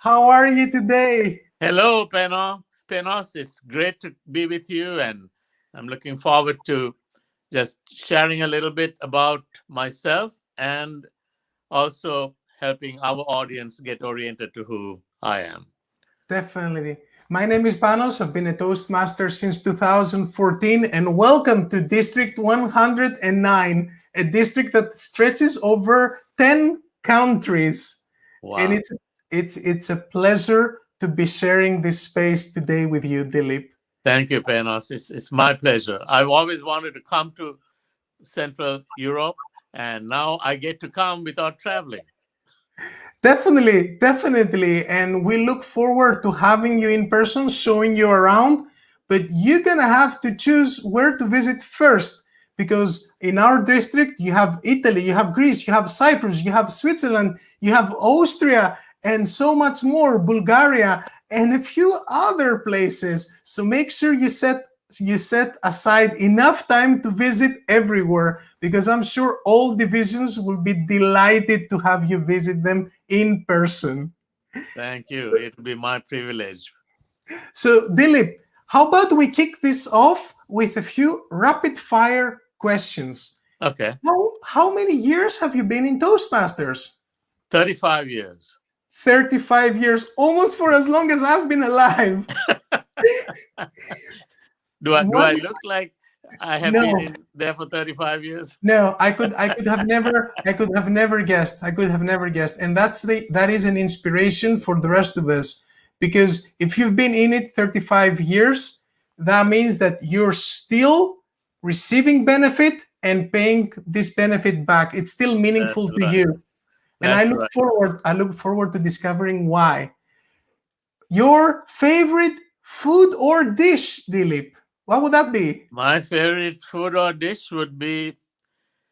How are you today? Hello, Penos. It's great to be with you, and I'm looking forward to just sharing a little bit about myself and also helping our audience get oriented to who I am. Definitely. My name is Panos. I've been a Toastmaster since 2014, and welcome to District 109, a district that stretches over 10 countries. And Wow. it's a pleasure to be sharing this space today with you, Dilip. Thank you, Penos. It's my pleasure. I've always wanted to come to Central Europe, and now I get to come without traveling. Definitely, definitely. And we look forward to having you in person, showing you around. But you're going to have to choose where to visit first. Because in our district, you have Italy, you have Greece, you have Cyprus, you have Switzerland, you have Austria, and so much more, Bulgaria, and a few other places. So make sure you set aside enough time to visit everywhere, because I'm sure all divisions will be delighted to have you visit them in person. Thank you. It'll be my privilege. So, Dilip, how about we kick this off with a few rapid fire questions? Okay. How many years have you been in Toastmasters? 35 years. 35 years, almost for as long as I've been alive. Do I What? look like I have been No, in there for 35 years? no, I could have never guessed. And that is an inspiration for the rest of us. Because if you've been in it 35 years, that means that you're still receiving benefit and paying this benefit back. It's still That's meaningful to right. you. And That's right. I look forward to discovering why. Your favorite food or dish, Dilip? What would that be? My favorite food or dish would be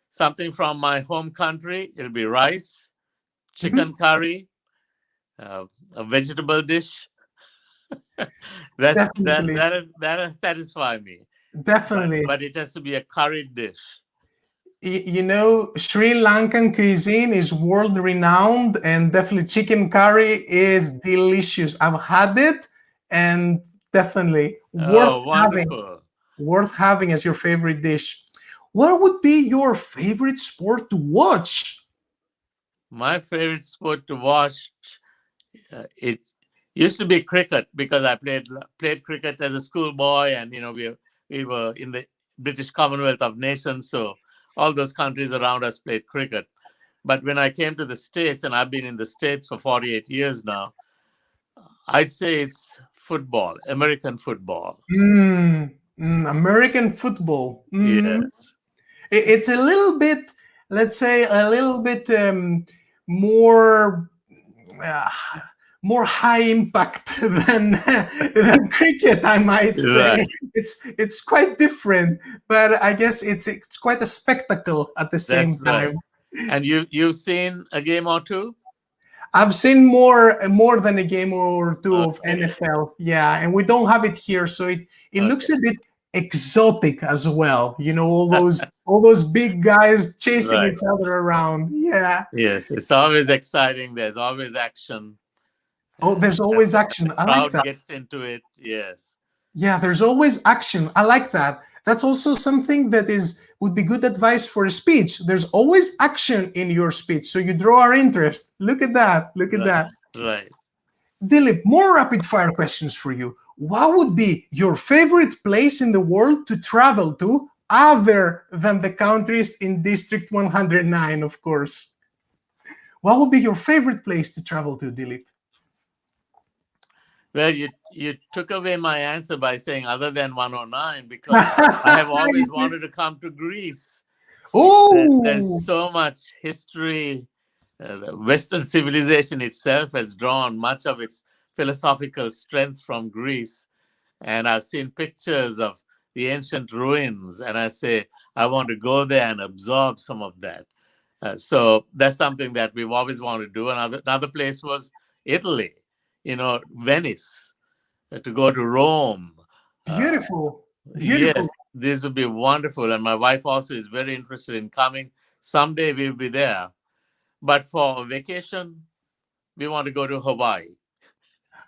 something from my home country. It'll be rice, Mhm. chicken curry, a vegetable dish. That's that Definitely, that that satisfy me. But definitely. but it has to be a curried dish. You know, Sri Lankan cuisine is world renowned, and definitely chicken curry is delicious. I've had it, and definitely Oh, wonderful! worth having as your favorite dish. What would be your favorite sport to watch? My favorite sport to watch. It used to be cricket because I played cricket as a schoolboy, and we were in the British Commonwealth of Nations, so all those countries around us played cricket. But when I came to the States, and I've been in the States for 48 years now, I'd say it's football, American football. American football. Yes, It's a little bit, let's say, a little bit more uh, more high impact than cricket, I might say. right. It's quite different, but I guess it's quite a spectacle at the same That's right. time. And you've seen a game or two? I've seen more than a game or two of Okay, NFL, yeah, and we don't have it here, so it looks okay. a bit exotic as well. You know, all those big guys chasing Right. each other around. Yeah. Yes, it's always exciting. There's always action, Oh, there's and always action. the I like crowd that. gets into it. Yes, Yeah, there's always action. I like that. That's also something that is would be good advice for a speech. There's always action in your speech, so you draw our interest. Look at that. Look at right, that. right. Dilip, more rapid fire questions for you. What would be your favorite place in the world to travel to other than the countries in District 109, of course? What would be your favorite place to travel to, Dilip? Well, you took away my answer by saying other than 109 because I have always wanted to come to Greece. There's Oh, so much history. The Western civilization itself has drawn much of its philosophical strength from Greece. And I've seen pictures of the ancient ruins, and I say, I want to go there and absorb some of that. So that's something that we've always wanted to do. Another place was Italy, Venice, to go to Rome. Uh, beautiful. Beautiful. yes, this would be wonderful. And my wife also is very interested in coming. Someday we'll be there. But for a vacation, we want to go to Hawaii.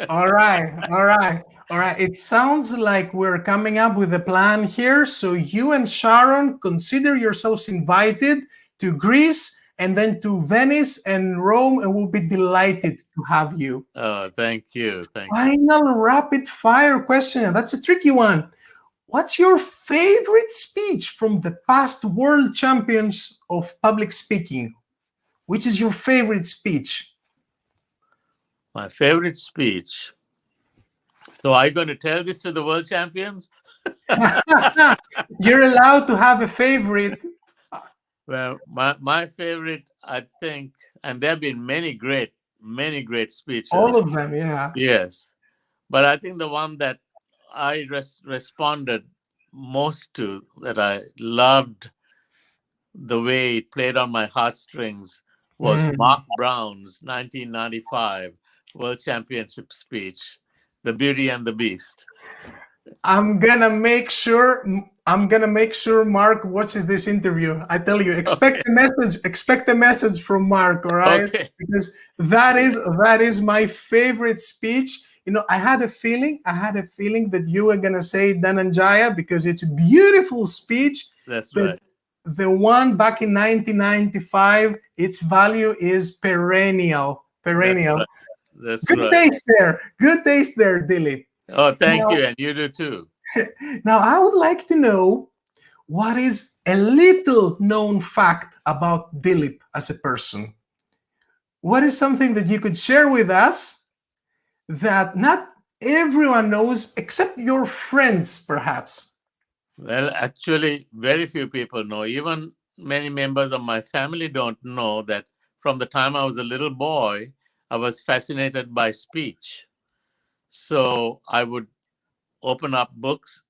All right, all right, all right. It sounds like we're coming up with a plan here. So you and Sharon consider yourselves invited to Greece and then to Venice and Rome, and we'll be delighted to have you. Oh, thank you. Thank you. Final rapid fire question. That's a tricky one. What's your favorite speech from the past world champions of public speaking? Which is your favorite speech? My favorite speech. So are you going to tell this to the world champions? You're allowed to have a favorite. Well, my favorite, I think, and there have been many great All speeches. of them, yeah. Yes. But I think the one that I responded most to, that I loved the way it played on my heartstrings, was Mm. Mark Brown's 1995 World Championship speech, The Beauty and the Beast. I'm gonna make sure. I'm gonna make sure Mark watches this interview. I tell you, expect Okay. a message. Expect a message from Mark. All right, Okay. because that is my favorite speech. You know, I had a feeling. I had a feeling that you were gonna say Dhananjaya because it's a beautiful speech. That's But right. the one back in 1995, its value is perennial. That's Perennial. right. That's Good right. taste there. Good taste there, Dilip. Oh, thank Now, you. And you do too. now, I would like to know what is a little known fact about Dilip as a person. What is something that you could share with us that not everyone knows except your friends, perhaps? Well, actually, very few people know. Even many members of my family don't know that from the time I was a little boy, I was fascinated by speech. So I would open up books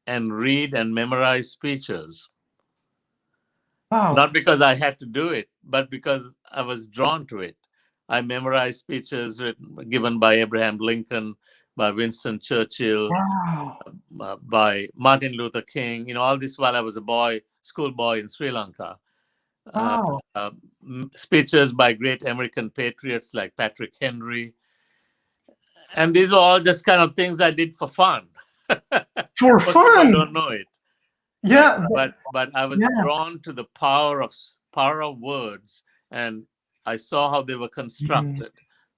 and read and memorize speeches. Wow. Not because I had to do it, but because I was drawn to it. I memorized speeches given by Abraham Lincoln, by Winston Churchill, Wow. by Martin Luther King, all this while I was a boy, schoolboy in Sri Lanka. Uh, Wow. Speeches by great American patriots like Patrick Henry. And these are all just kind of things I did for fun. For Most people fun. don't know it. Right. Yeah. But I was Yeah. drawn to the power of words, and I saw how they were Mm, constructed.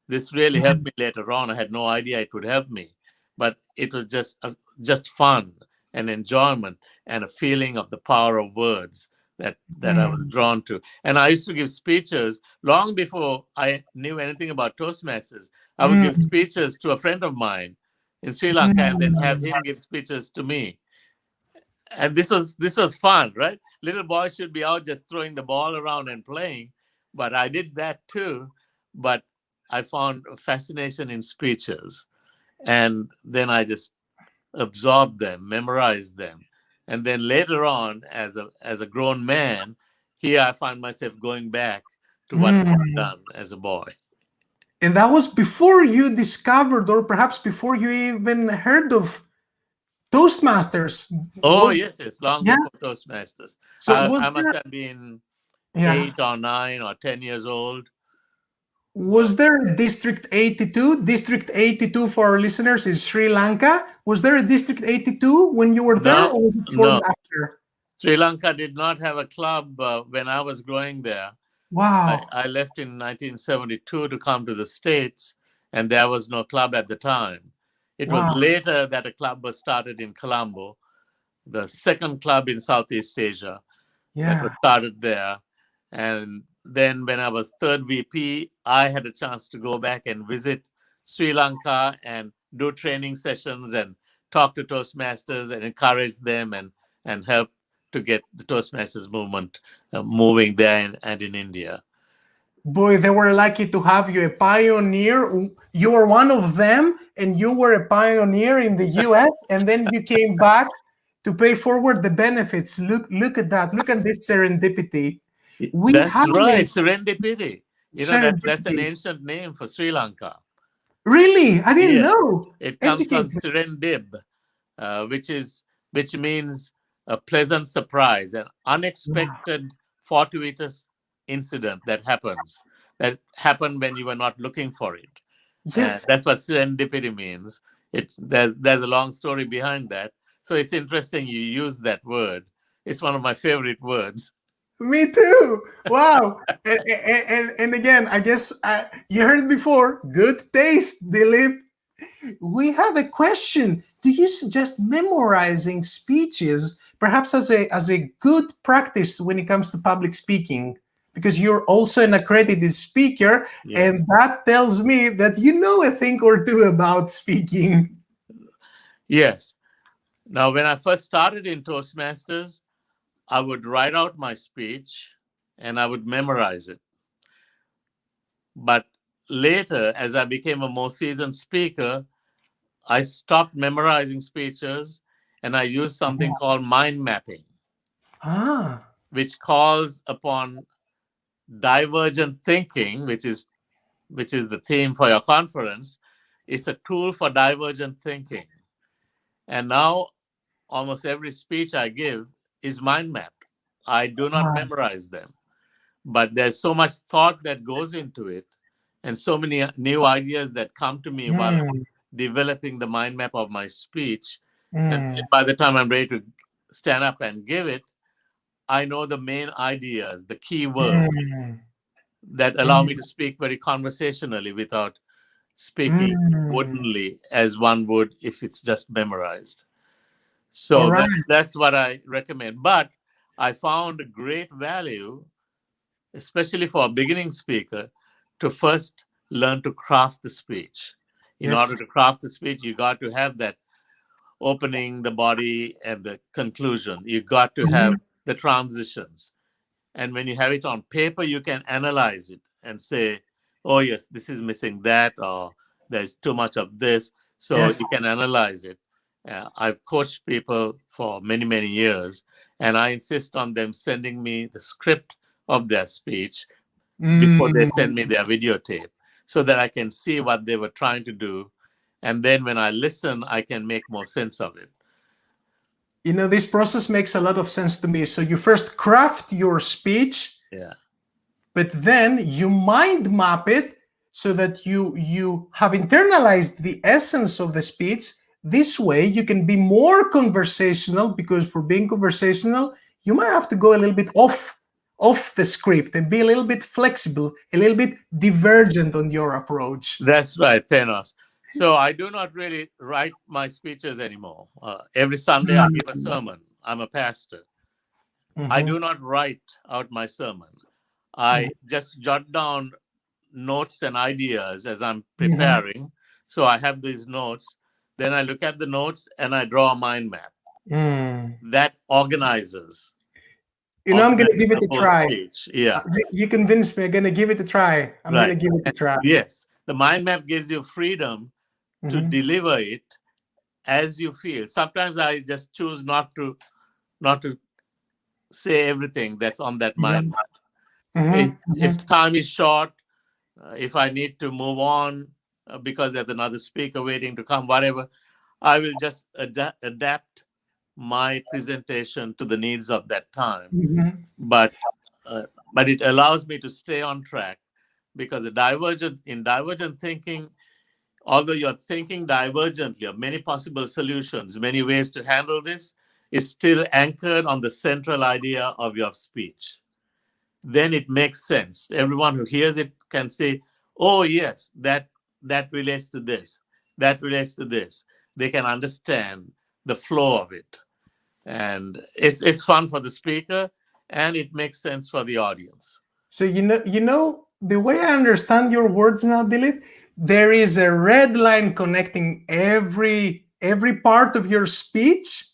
This really helped mm, me later on. I had no idea it would help me, but it was just fun and enjoyment and a feeling of the power of words that I was mm, drawn to. And I used to give speeches long before I knew anything about Toastmasters. I would give mm, speeches to a friend of mine in Sri Lanka and then have mm. him give speeches to me. And this was fun, right? Little boys should be out just throwing the ball around and playing, but I did that too. But I found a fascination in speeches, and then I just absorbed them, memorized them, and then later on, as a grown man, here I find myself going back to what I had Mm. done as a boy. And that was before you discovered, or perhaps before you even heard of Toastmasters. Oh Was yes, yes, long Yeah. before Toastmasters. So I, was I must there? have been Yeah. 8 or 9 or 10 years old. Was there a District 82? District 82 for our listeners is Sri Lanka. Was there a District 82 when you were there, No, or was it no. formed after? Sri Lanka did not have a club when I was growing there. I, Wow. I left in 1972 to come to the States, and there was no club at the time. It was Wow. later that a club was started in Colombo, the second club in Southeast Asia that was Yeah. started there. And then when I was third VP, I had a chance to go back and visit Sri Lanka and do training sessions and talk to Toastmasters and encourage them and help to get the Toastmasters movement moving there and in India. Boy, they were lucky to have you, a pioneer. You were one of them, and you were a pioneer in the US, and then you came back to pay forward the benefits. Look at that. Look at this serendipity. We That's have right, a Serendipity. That's an serendipity. ancient name for Sri Lanka. Really? I didn't Yes, know. it comes Educate from me. Serendib, which means a pleasant surprise, an Wow. unexpected, fortuitous incident that happened when you were not looking for it. Yes. That's what serendipity means. There's a long story behind that. So it's interesting you use that word. It's one of my favorite words. Me too. Wow. And again, I guess you heard it before. Good taste, Dilip. We have a question. Do you suggest memorizing speeches perhaps as a good practice when it comes to public speaking? Because you're also an accredited speaker, Yeah. and that tells me that you know a thing or two about speaking. Yes. Now, when I first started in Toastmasters, I would write out my speech and I would memorize it. But later, as I became a more seasoned speaker, I stopped memorizing speeches and I used something called mind mapping, Ah. which calls upon divergent thinking, which is the theme for your conference. It's a tool for divergent thinking. And now almost every speech I give is mind mapped. I do not Ah. memorize them, but there's so much thought that goes into it and so many new ideas that come to me while I'm Mm, developing the mind map of my speech. And mm, by the time I'm ready to stand up and give it, I know the main ideas, the key words mm, that allow me to speak very conversationally without speaking mm. woodenly as one would if it's just memorized. All So right. that's what I recommend. But I found great value, especially for a beginning speaker, to first learn to craft the speech. In Yes. order to craft the speech, you got to have that opening, the body, and the conclusion. You got to have Mhm. the transitions. And when you have it on paper, you can analyze it and say, oh, yes, this is missing that, or there's too much of this. So Yes. you can analyze it. I've coached people for many, many years, and I insist on them sending me the script of their speech before they send me Mm. their videotape so that I can see what they were trying to do. And then when I listen, I can make more sense of it. This process makes a lot of sense to me. So you first craft your speech, Yeah. but then you mind map it so that you have internalized the essence of the speech. This way you can be more conversational, because for being conversational you might have to go a little bit off the script and be a little bit flexible, a little bit divergent on your approach. That's right, Penos. So I do not really write my speeches anymore. Every Sunday I give a sermon. I'm a pastor. I Mhm. do not write out my sermon. I just jot down notes and ideas as I'm Mhm. preparing. So I have these notes. Then I look at the notes and I draw a mind map Mm. that organizes I'm gonna organizes give it the a whole try. speech. Yeah, You convinced me. I'm gonna give it a try. I'm right. gonna give it a try. Yes, the mind map gives you freedom to Mhm. deliver it as you feel. Sometimes I just choose not to say everything that's on that mind Mhm. map. Mhm. If Mhm. time is short, if I need to move on because there's another speaker waiting to come, whatever, I will just adapt my presentation to the needs of that time. Mhm. But uh, but it allows me to stay on track because in divergent thinking, although you're thinking divergently of many possible solutions, many ways to handle this, is still anchored on the central idea of your speech. Then it makes sense. Everyone who hears it can say, oh, yes, that relates to this, that relates to this. They can understand the flow of it. And it's fun for the speaker and it makes sense for the audience. So the way I understand your words now, Dilip, there is a red line connecting every part of your speech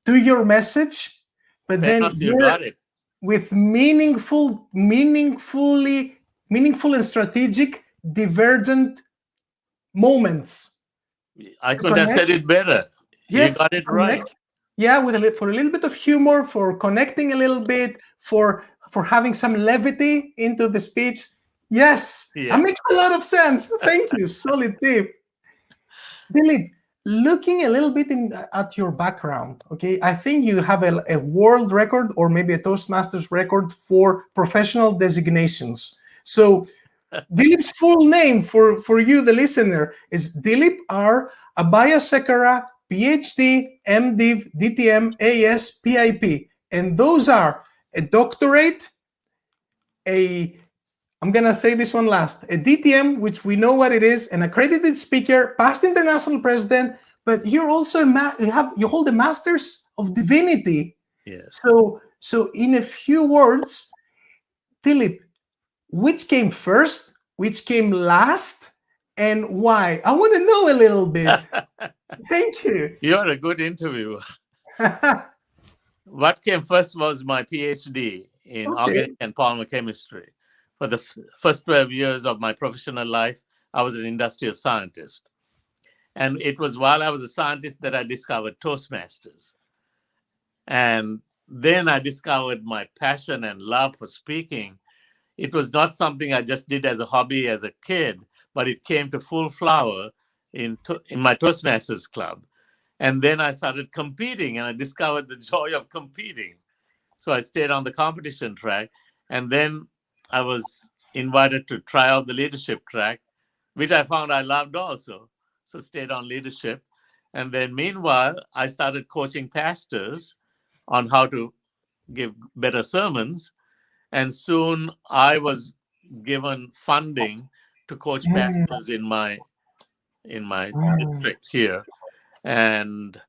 to your message, but then Panos, you you're got it. with meaningful and strategic divergent moments I to couldn't have connect. said it better. You Yes, got it right. connect. Yeah, for a little bit of humor, for connecting a little bit, for having some levity into the speech. Yes, that Yes. makes a lot of sense. Thank you. Solid tip. Dilip, looking a little bit at your background, okay, I think you have a world record or maybe a Toastmasters record for professional designations. So Dilip's full name for you, the listener, is Dilip R. Abayasekara, PhD, MDiv, DTM, AS, PIP. And those are a doctorate, I'm going to say this one last, a DTM, which we know what it is, an accredited speaker, past international president, but you're also, you hold a Master's of Divinity. Yes. So in a few words, Dilip, which came first, which came last, and why? I want to know a little bit. Thank you. You're a good interviewer. What came first was my PhD in organic and polymer chemistry. For the first 12 years of my professional life, I was an industrial scientist. And it was while I was a scientist that I discovered Toastmasters. And then I discovered my passion and love for speaking. It was not something I just did as a hobby as a kid, but it came to full flower in my Toastmasters club. And then I started competing, and I discovered the joy of competing. So I stayed on the competition track. And then I was invited to try out the leadership track, which I found I loved also. So stayed on leadership. And then meanwhile, I started coaching pastors on how to give better sermons. And soon I was given funding to coach pastors in my district here. And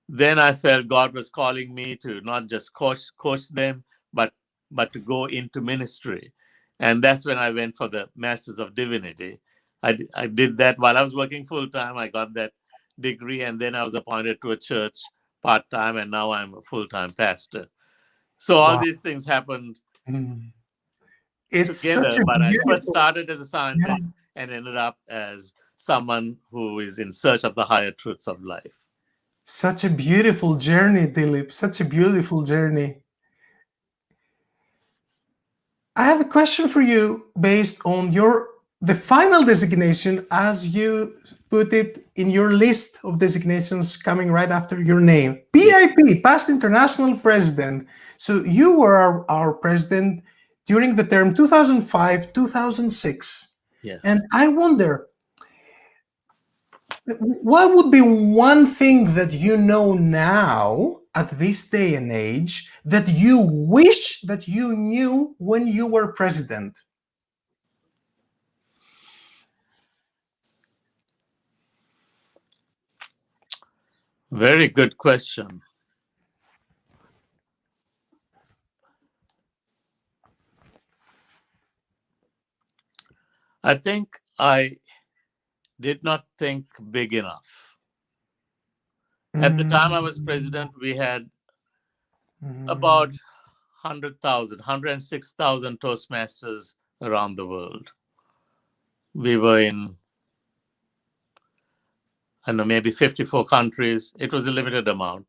then I felt God was calling me to not just coach them, but to go into ministry. And that's when I went for the Masters of Divinity. I did that while I was working full-time. I got that degree, and then I was appointed to a church part-time, and now I'm a full-time pastor. So all these things happened it's together, such a but beautiful... I first started as a scientist and ended up as someone who is in search of the higher truths of life. Such a beautiful journey, Dilip. Such a beautiful journey. I have a question for you based on the final designation, as you put it in your list of designations coming right after your name. PIP, Past International President. So you were our president during the term 2005-2006. Yes. And I wonder, what would be one thing that you know now at this day and age that you wish that you knew when you were president? Very good question. I think I did not think big enough. At the time I was president, we had about 100,000, 106,000 Toastmasters around the world. We were in, I don't know, maybe 54 countries. It was a limited amount.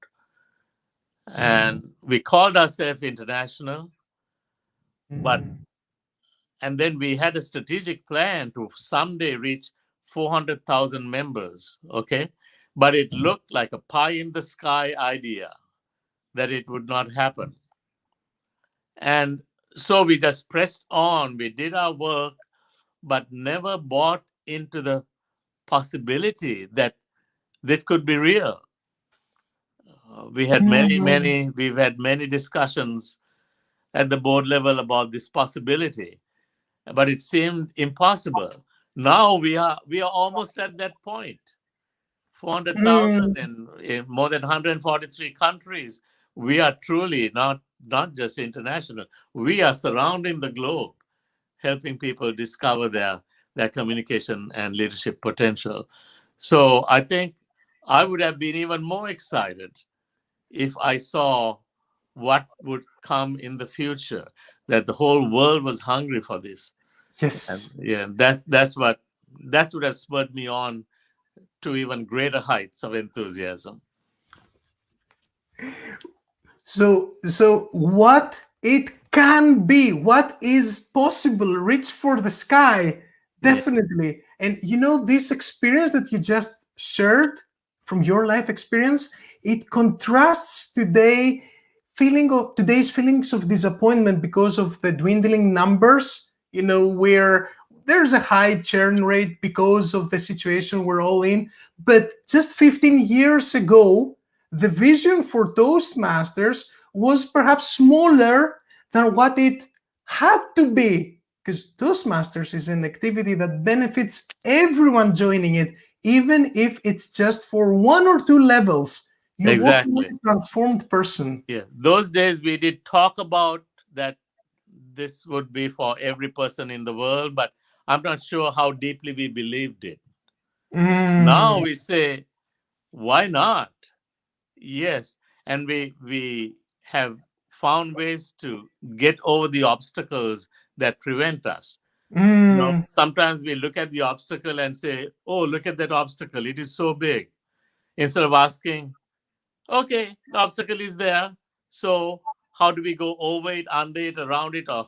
And we called ourselves international, and then we had a strategic plan to someday reach 400,000 members, okay? But it looked like a pie in the sky idea that it would not happen. And so we just pressed on. We did our work, but never bought into the possibility that this could be real. We've had many discussions at the board level about this possibility, but it seemed impossible. Now we are almost at that point. 400,000 in more than 143 countries. We are truly not just international. We are surrounding the globe, helping people discover their communication and leadership potential. So I think I would have been even more excited if I saw what would come in the future, that the whole world was hungry for this. Yes. And that's what has spurred me on to even greater heights of enthusiasm. So what it can be, what is possible, reach for the sky, definitely. And this experience that you just shared from your life experience, it contrasts today's feelings of disappointment because of the dwindling numbers, where there's a high churn rate because of the situation we're all in. But just 15 years ago, the vision for Toastmasters was perhaps smaller than what it had to be, because Toastmasters is an activity that benefits everyone joining it, even if it's just for 1 or 2 levels. You're working with Exactly. a transformed person. Yeah. Those days we did talk about that this would be for every person in the world, but I'm not sure how deeply we believed it. Now Mm, we say, why not? Yes. And we have found ways to get over the obstacles that prevent us. mm, Sometimes we look at the obstacle and say, oh, look at that obstacle. It is so big. Instead of asking, okay, the obstacle is there. So how do we go over it, under it, around it, or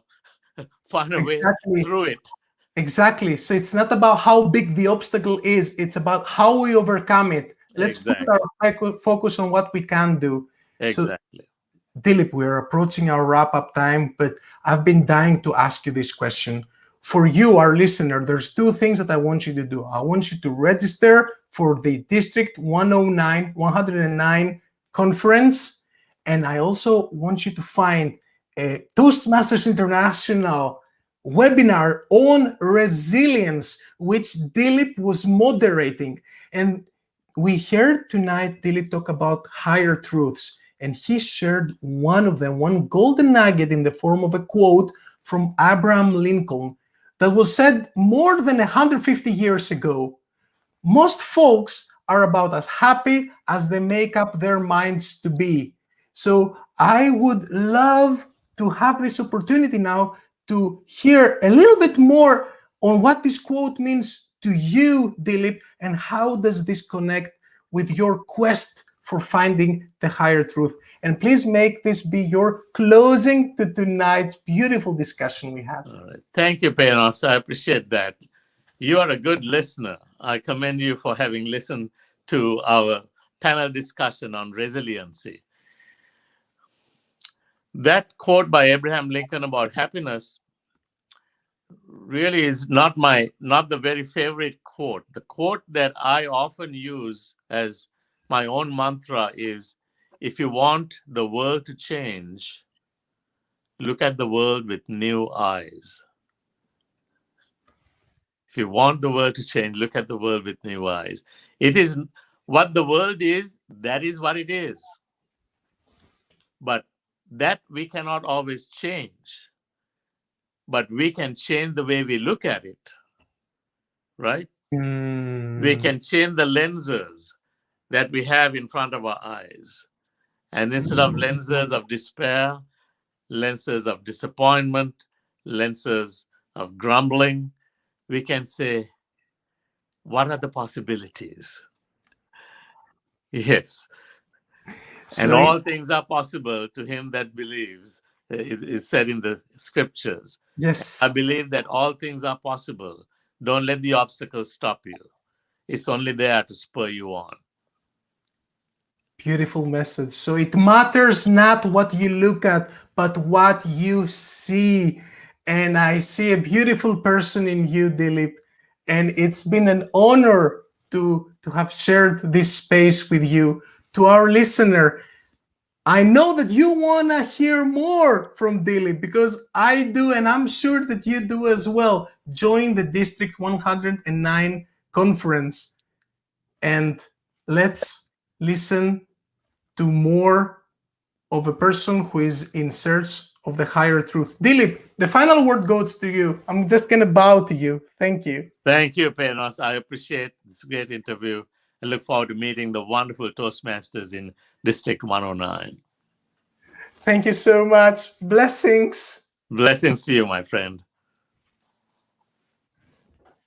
find a way exactly. through it? Exactly. So it's not about how big the obstacle is, it's about how we overcome it. Let's put our Exactly. focus on what we can do. So, Exactly. Dilip, we're approaching our wrap up time, but I've been dying to ask you this question. For you, our listener, there's 2 things that I want you to do. I want you to register for the District 109 Conference, and I also want you to find a Toastmasters International webinar on resilience, which Dilip was moderating. And we heard tonight Dilip talk about higher truths, and he shared one of them, one golden nugget in the form of a quote from Abraham Lincoln that was said more than 150 years ago. Most folks are about as happy as they make up their minds to be. So I would love to have this opportunity now to hear a little bit more on what this quote means to you, Dilip, and how does this connect with your quest for finding the higher truth. And please make this be your closing to tonight's beautiful discussion we had. All right. Thank you, Penos. I appreciate that. You are a good listener. I commend you for having listened to our panel discussion on resiliency. That quote by Abraham Lincoln about happiness really is not the very favorite quote. The quote that I often use as my own mantra is, if you want the world to change, look at the world with new eyes. If you want the world to change, look at the world with new eyes. It is what the world is, that is what it is. But that we cannot always change. But we can change the way we look at it, right? We Mm. can change the lenses that we have in front of our eyes. And instead of lenses of despair, lenses of disappointment, lenses of grumbling, we can say, what are the possibilities? Yes. And So, all things are possible to him that believes, is said in the scriptures. I yes. believe that all things are possible. Don't let the obstacles stop you. It's only there to spur you on. Beautiful message. So it matters not what you look at, but what you see. And I see a beautiful person in you, Dilip. And it's been an honor to have shared this space with you. To our listener, I know that you want to hear more from Dilip, because I do, and I'm sure that you do as well. Join the District 109 Conference, and let's listen to more of a person who is in search of the higher truth. Dilip, the final word goes to you. I'm just going to bow to you. Thank you. Thank you, Penos. I appreciate this great interview and look forward to meeting the wonderful Toastmasters in District 109. Thank you so much. Blessings. Blessings to you, my friend.